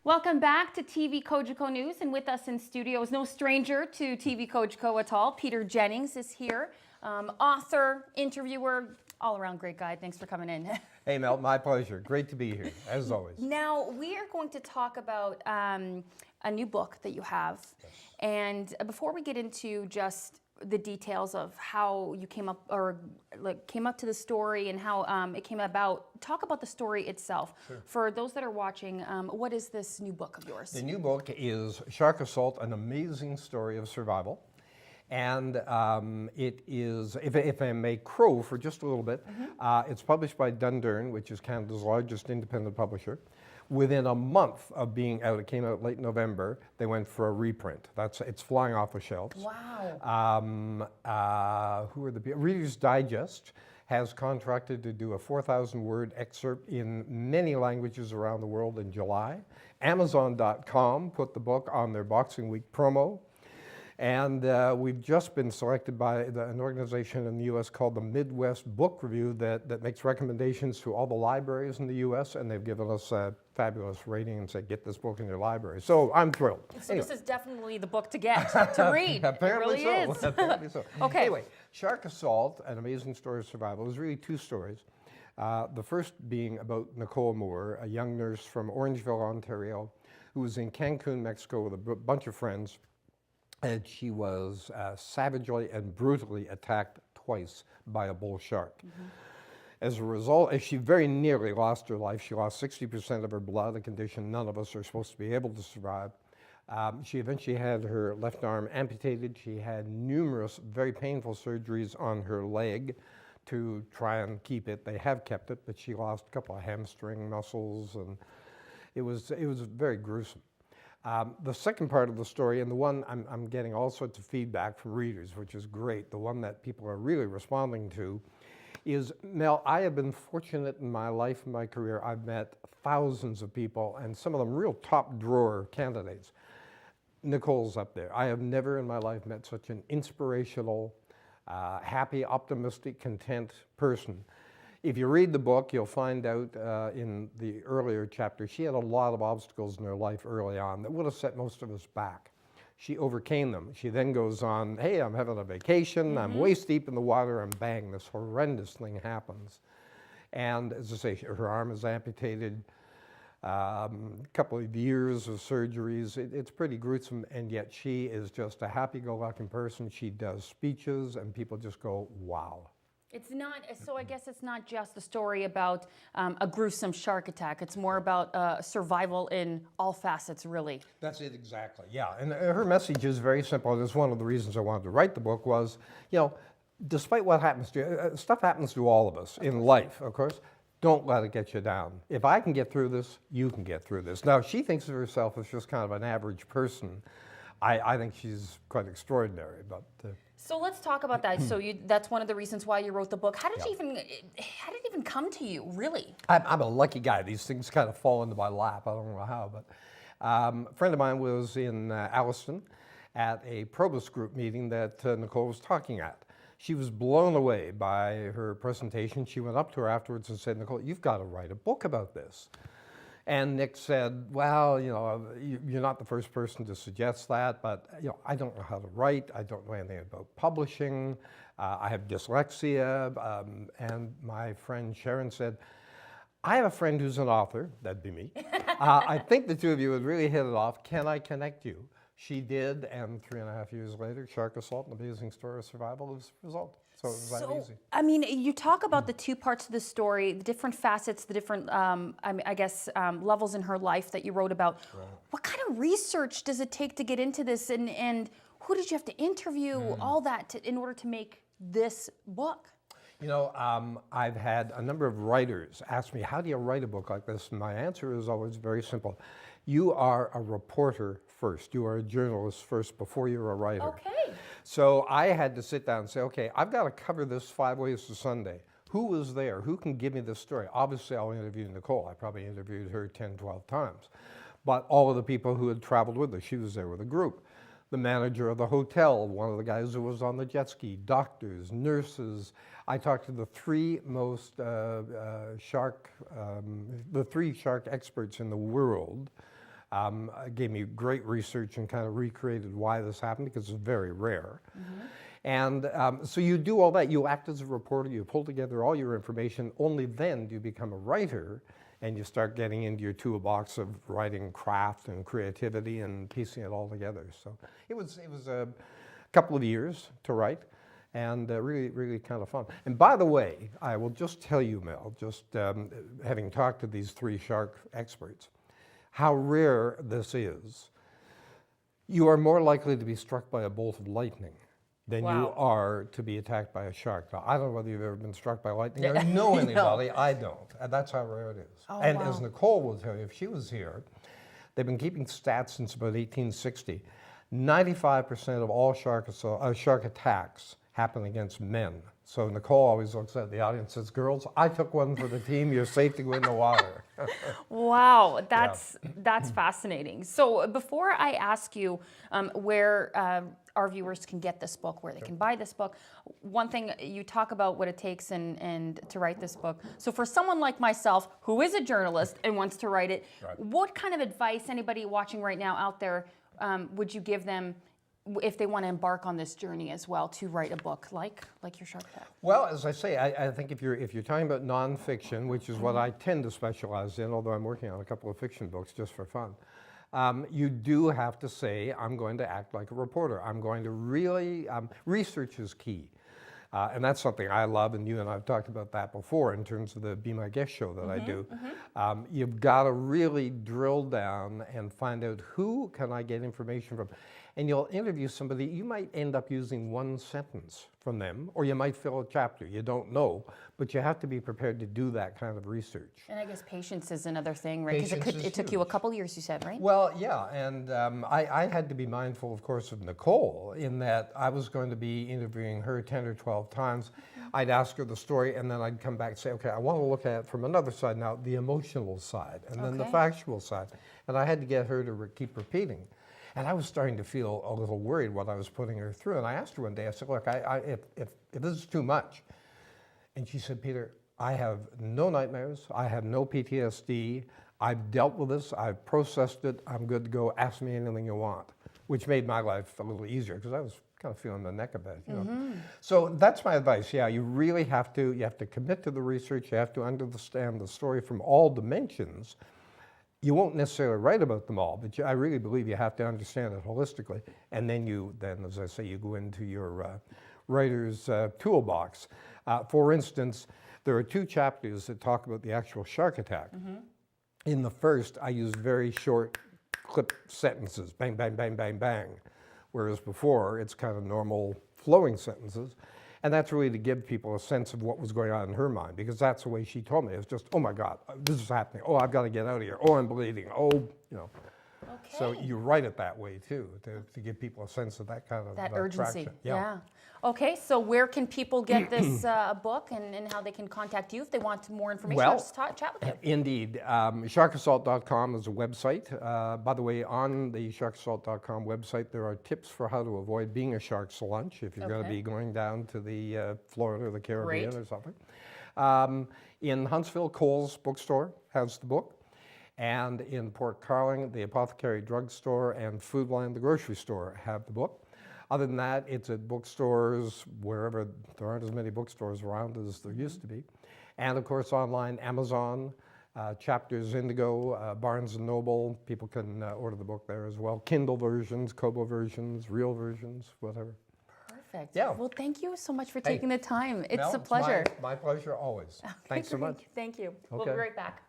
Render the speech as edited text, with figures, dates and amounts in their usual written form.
Welcome back to TV Kojiko News, and with us in studio is no stranger to TV Kojiko at all. Peter Jennings is here, author, interviewer, all-around great guy. Thanks for coming in. Hey Mel, my pleasure. Great to be here, as always. Now, we are going to talk about a new book that you have. Yes. And before we get into just the details of how you came up to the story and how it came about, talk about the story itself. Sure. For those that are watching, what is this new book of yours? The new book is Shark Assault, an amazing story of survival. And it is, if I may crow for just a little bit, it's published by Dundurn, which is Canada's largest independent publisher. Within a month of being out, it came out late November, they went for a reprint. It's flying off the shelves. Wow. Who are the people? Reader's Digest has contracted to do a 4,000-word excerpt in many languages around the world in July. Amazon.com put the book on their Boxing Week promo. And we've just been selected by an organization in the U.S. called the Midwest Book Review that makes recommendations to all the libraries in the U.S., and they've given us a fabulous rating and said, get this book in your library. So I'm thrilled. So anyway. This is definitely the book to get, to read. Apparently it really so. is. Apparently so. Okay. Anyway, Shark Assault, an amazing story of survival, is really two stories. The first being about Nicole Moore, a young nurse from Orangeville, Ontario, who was in Cancun, Mexico with a bunch of friends. And she was savagely and brutally attacked twice by a bull shark. As a result, she very nearly lost her life. She lost 60% of her blood, a condition none of us are supposed to be able to survive. She eventually had her left arm amputated. She had numerous very painful surgeries on her leg to try and keep it. They have kept it, but she lost a couple of hamstring muscles, and it was very gruesome. The second part of the story, and the one I'm getting all sorts of feedback from readers, which is great, the one that people are really responding to, is, Mel, I have been fortunate in my life and my career. I've met thousands of people, and some of them real top drawer candidates. Nicole's up there. I have never in my life met such an inspirational, happy, optimistic, content person. If you read the book, you'll find out in the earlier chapter, she had a lot of obstacles in her life early on that would have set most of us back. She overcame them. She then goes on, hey, I'm having a vacation, I'm waist deep in the water, and bang, this horrendous thing happens. And as I say, her arm is amputated, a couple of years of surgeries. It's pretty gruesome, and yet she is just a happy-go-lucky person. She does speeches, and people just go, wow. It's not, so I guess it's not just a story about a gruesome shark attack. It's more about survival in all facets, really. That's it, exactly, yeah. And her message is very simple. It's one of the reasons I wanted to write the book was, you know, despite what happens to you, stuff happens to all of us in life, of course. Don't let it get you down. If I can get through this, you can get through this. Now, she thinks of herself as just kind of an average person. I think she's quite extraordinary, but... So let's talk about that. So that's one of the reasons why you wrote the book. How did it even come to you, really? I'm a lucky guy. These things kind of fall into my lap. I don't know how, but a friend of mine was in Alliston at a Probus group meeting that Nicole was talking at. She was blown away by her presentation. She went up to her afterwards and said, Nicole, you've got to write a book about this. And Nick said, well, you know, you're not the first person to suggest that, but you know, I don't know how to write. I don't know anything about publishing. I have dyslexia. And my friend Sharon said, I have a friend who's an author. That'd be me. I think the two of you would really hit it off. Can I connect you? She did, and 3.5 years later, Shark Assault, an amazing story of survival, was the result. So it was that easy. I mean, you talk about the two parts of the story, the different facets, the different, I guess, levels in her life that you wrote about. Right. What kind of research does it take to get into this, and who did you have to interview, all that, in order to make this book? You know, I've had a number of writers ask me, how do you write a book like this? And my answer is always very simple. You are a reporter first. You are a journalist first before you're a writer. Okay. So I had to sit down and say, okay, I've got to cover this 5 ways to Sunday. Who was there? Who can give me this story? Obviously, I'll interview Nicole. I probably interviewed her 10, 12 times. But all of the people who had traveled with her, she was there with a group. The manager of the hotel, one of the guys who was on the jet ski, doctors, nurses. I talked to the three most the three shark experts in the world. Gave me great research and kind of recreated why this happened, because it's very rare. And so you do all that. You act as a reporter. You pull together all your information. Only then do you become a writer, and you start getting into your toolbox of writing craft and creativity and piecing it all together. So it was a couple of years to write, and really, really kind of fun. And by the way, I will just tell you, Mel, just having talked to these 3 shark experts, how rare this is. You are more likely to be struck by a bolt of lightning than you are to be attacked by a shark. Now, I don't know whether you've ever been struck by lightning or know anybody. I don't. And that's how rare it is. And as Nicole will tell you, if she was here, they've been keeping stats since about 1860. 95% of all shark attacks happen against men. So Nicole always looks at the audience and says, girls, I took one for the team. You're safe to go in the water. Wow, that's fascinating. So before I ask you where our viewers can get this book, where they can buy this book, one thing you talk about what it takes and to write this book. So for someone like myself who is a journalist and wants to write it, what kind of advice anybody watching right now out there would you give them if they want to embark on this journey as well to write a book like your Shark Attack? Well, as I say, I think if you're talking about nonfiction, which is what I tend to specialize in, although I'm working on a couple of fiction books just for fun, you do have to say, I'm going to act like a reporter. I'm going to really, research is key. And that's something I love, and you and I have talked about that before in terms of the Be My Guest show that I do. You've got to really drill down and find out who can I get information from. And you'll interview somebody, you might end up using 1 sentence from them, or you might fill a chapter. You don't know, but you have to be prepared to do that kind of research. And I guess patience is another thing, right? Because it took you a couple years, you said, right? Well, yeah, and I had to be mindful, of course, of Nicole, in that I was going to be interviewing her 10 or 12 times. I'd ask her the story, and then I'd come back and say, okay, I want to look at it from another side now, the emotional side, and then the factual side. And I had to get her to keep repeating. And I was starting to feel a little worried what I was putting her through. And I asked her one day, I said, look, if this is too much. And she said, Peter, I have no nightmares. I have no PTSD. I've dealt with this. I've processed it. I'm good to go. Ask me anything you want, which made my life a little easier because I was kind of feeling the neck a bit, you know. So that's my advice. Yeah, you really have to commit to the research. You have to understand the story from all dimensions. You won't necessarily write about them all, but I really believe you have to understand it holistically. And then, as I say, you go into your writer's toolbox. For instance, there are 2 chapters that talk about the actual shark attack. In the first, I used very short clip sentences, bang, bang, bang, bang, bang. Whereas before, it's kind of normal flowing sentences. And that's really to give people a sense of what was going on in her mind, because that's the way she told me. It's just, oh my God, this is happening. Oh, I've got to get out of here. Oh, I'm bleeding. Oh, you know. Okay. So you write it that way too, to give people a sense of that kind of urgency. traction. Yeah. Okay, so where can people get this book and how they can contact you if they want more information? Well, just chat with you. Indeed. Sharkassault.com is a website. By the way, on the sharkassault.com website, there are tips for how to avoid being a shark's lunch if you're going to be going down to the Florida or the Caribbean or something. In Huntsville, Kohl's bookstore has the book. And in Port Carling, the Apothecary Drugstore and Foodland, the grocery store, have the book. Other than that, it's at bookstores, wherever. There aren't as many bookstores around as there used to be. And of course, online, Amazon, Chapters Indigo, Barnes & Noble. People can order the book there as well. Kindle versions, Kobo versions, real versions, whatever. Perfect. Yeah. Well, thank you so much for taking the time. It's Mel, a pleasure. My pleasure always. Okay, Thanks so great. much. Thank you. Okay. We'll be right back.